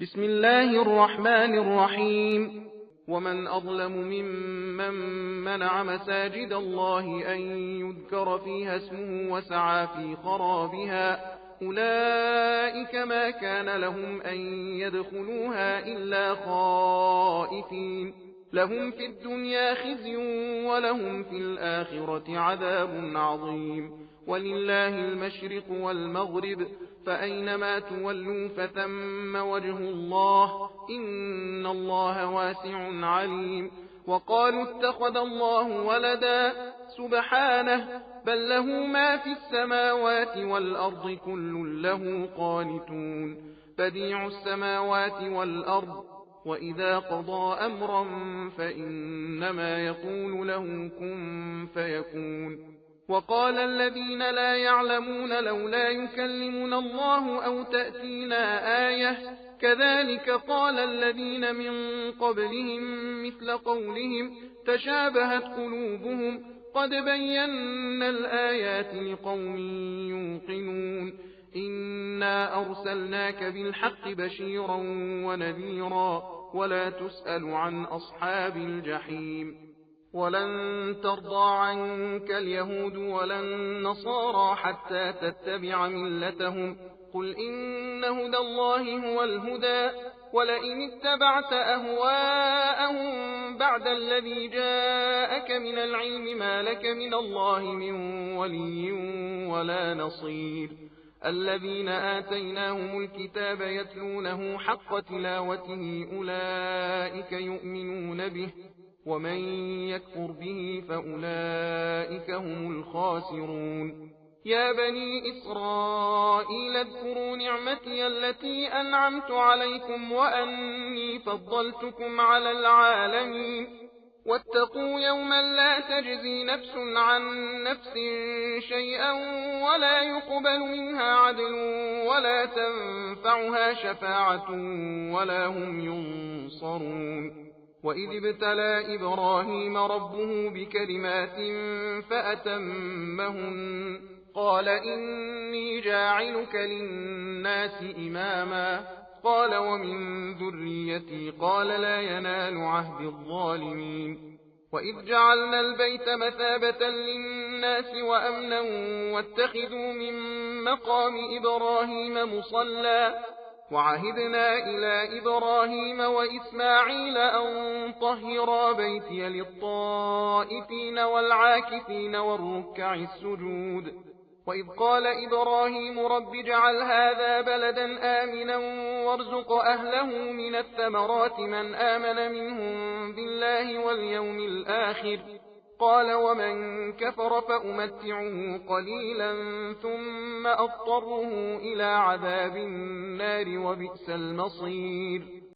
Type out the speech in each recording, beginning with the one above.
بسم الله الرحمن الرحيم. ومن أظلم ممن منع مساجد الله أن يذكر فيها اسمه وسعى في خرابها أولئك ما كان لهم أن يدخلوها إلا خائفين لهم في الدنيا خزي ولهم في الآخرة عذاب عظيم. ولله المشرق والمغرب فأينما تولوا فثم وجه الله إن الله واسع عليم. وقالوا اتخذ الله ولدا سبحانه بل له ما في السماوات والأرض كل له قانتون بديع السماوات والأرض وإذا قضى أمرا فإنما يقول له كن فيكون. وقال الذين لا يعلمون لولا يكلمنا الله أو تأتينا آية كذلك قال الذين من قبلهم مثل قولهم تشابهت قلوبهم قد بينا الآيات لقوم يوقنون إنا أرسلناك بالحق بشيرا ونذيرا ولا تسأل عن أصحاب الجحيم. ولن ترضى عنك اليهود ولا النصارى حتى تتبع ملتهم قل إن هدى الله هو الهدى ولئن اتبعت أهواءهم بعد الذي جاءك من العلم ما لك من الله من ولي ولا نصير. الذين آتيناهم الكتاب يتلونه حق تلاوته أولئك يؤمنون به ومن يكفر به فأولئك هم الخاسرون. يا بني إسرائيل اذكروا نعمتي التي أنعمت عليكم وأني فضلتكم على العالمين. واتقوا يوما لا تجزي نفس عن نفس شيئا ولا يقبل منها عدل ولا تنفعها شفاعة ولا هم ينصرون. وإذ ابتلى إبراهيم ربه بكلمات فأتمهن قال إني جاعلك للناس إماما قال ومن ذريتي قال لا ينال عهد الظالمين. وإذ جعلنا البيت مثابة للناس وأمنا واتخذوا من مقام إبراهيم مصلى وعهدنا إلى إبراهيم وإسماعيل أن طهرا بيتي للطائفين والعاكفين والركع السجود. وإذ قال إبراهيم رب اجعل هذا بلدا آمنا وارزق أهله من الثمرات من آمن منهم بالله واليوم الآخر قال ومن كفر فأمتعه قليلا ثم أضطره إلى عذاب النار وبئس المصير.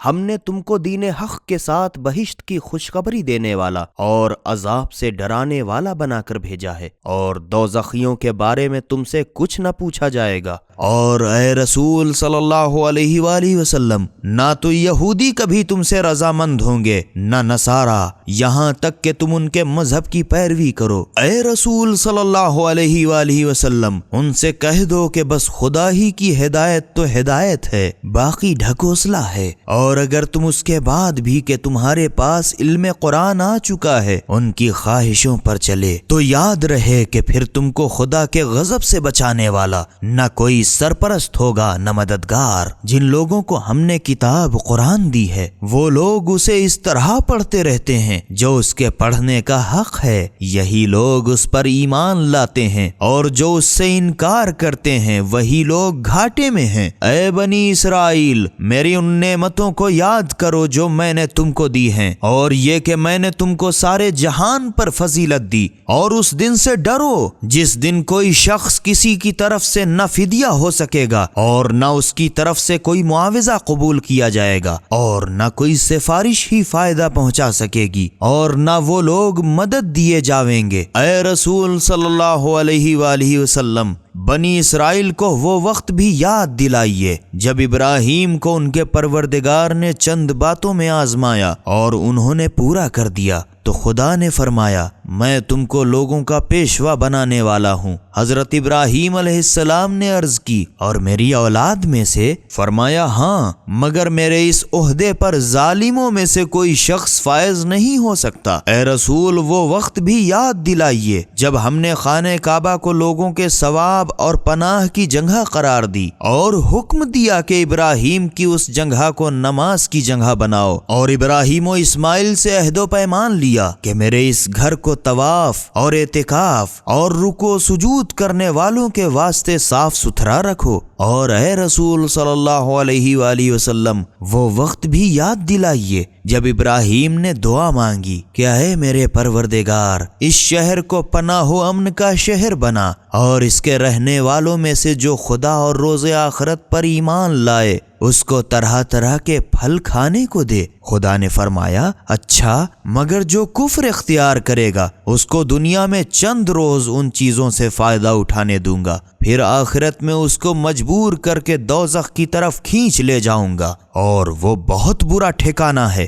ہم نے تم کو دین حق کے ساتھ بہشت کی خوشخبری دینے والا اور عذاب سے ڈرانے والا بنا کر بھیجا ہے، اور دوزخیوں کے بارے میں تم سے کچھ نہ پوچھا جائے گا۔ اور اے رسول صلی اللہ علیہ وآلہ وسلم، نہ تو یہودی کبھی تم سے رضامند ہوں گے نہ نصارا، یہاں تک کہ تم ان کے مذہب کی پیروی کرو۔ اے رسول صلی اللہ علیہ وآلہ وسلم، ان سے کہہ دو کہ بس خدا ہی کی ہدایت تو ہدایت ہے، باقی ڈھکوسلا ہے، اور اگر تم اس کے بعد بھی کہ تمہارے پاس علم قرآن آ چکا ہے ان کی خواہشوں پر چلے تو یاد رہے کہ پھر تم کو خدا کے غضب سے بچانے والا نہ کوئی سرپرست ہوگا نہ مددگار۔ جن لوگوں کو ہم نے کتاب قرآن دی ہے وہ لوگ اسے اس طرح پڑھتے رہتے ہیں جو اس کے پڑھنے کا حق ہے، یہی لوگ اس پر ایمان لاتے ہیں، اور جو اس سے انکار کرتے ہیں وہی لوگ گھاٹے میں ہیں۔ اے بنی اسرائیل، میری ان نعمتوں کو یاد کرو جو میں نے تم کو دی ہیں، اور یہ کہ میں نے تم کو سارے جہان پر فضیلت دی، اور اس دن سے ڈرو جس دن کوئی شخص کسی کی طرف سے نہ فدیہ ہو سکے گا اور نہ اس کی طرف سے کوئی معاوضہ قبول کیا جائے گا، اور نہ کوئی سفارش ہی فائدہ پہنچا سکے گی، اور نہ وہ لوگ مدد دیے جاویں گے۔ اے رسول صلی اللہ علیہ وآلہ وسلم، بنی اسرائیل کو وہ وقت بھی یاد دلائیے جب ابراہیم کو ان کے پروردگار نے چند باتوں میں آزمایا اور انہوں نے پورا کر دیا تو خدا نے فرمایا میں تم کو لوگوں کا پیشوا بنانے والا ہوں۔ حضرت ابراہیم علیہ السلام نے عرض کی اور میری اولاد میں سے؟ فرمایا ہاں، مگر میرے اس عہدے پر ظالموں میں سے کوئی شخص فائز نہیں ہو سکتا۔ اے رسول، وہ وقت بھی یاد دلائیے جب ہم نے خانہ کعبہ کو لوگوں کے ثواب اور پناہ کی جگہ قرار دی اور حکم دیا کہ ابراہیم کی اس جگہ کو نماز کی جگہ بناؤ، اور ابراہیم و اسماعیل سے عہد و پیمان لیا کہ میرے اس گھر کو طواف اور اعتکاف اور رکوع سجود کرنے والوں کے واسطے صاف ستھرا رکھو۔ اور اے رسول صلی اللہ علیہ وآلہ وسلم، وہ وقت بھی یاد دلائیے جب ابراہیم نے دعا مانگی کہ اے میرے پروردگار، اس شہر کو پناہ و امن کا شہر بنا، اور اس کے رہنے والوں میں سے جو خدا اور روز آخرت پر ایمان لائے اس کو طرح طرح کے پھل کھانے کو دے۔ خدا نے فرمایا اچھا، مگر جو کفر اختیار کرے گا اس کو دنیا میں چند روز ان چیزوں سے فائدہ اٹھانے دوں گا، پھر آخرت میں اس کو مجبور کر کے دوزخ کی طرف کھینچ لے جاؤں گا، اور وہ بہت برا ٹھکانہ ہے۔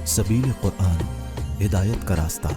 سبیل قرآن، ہدایت کا راستہ۔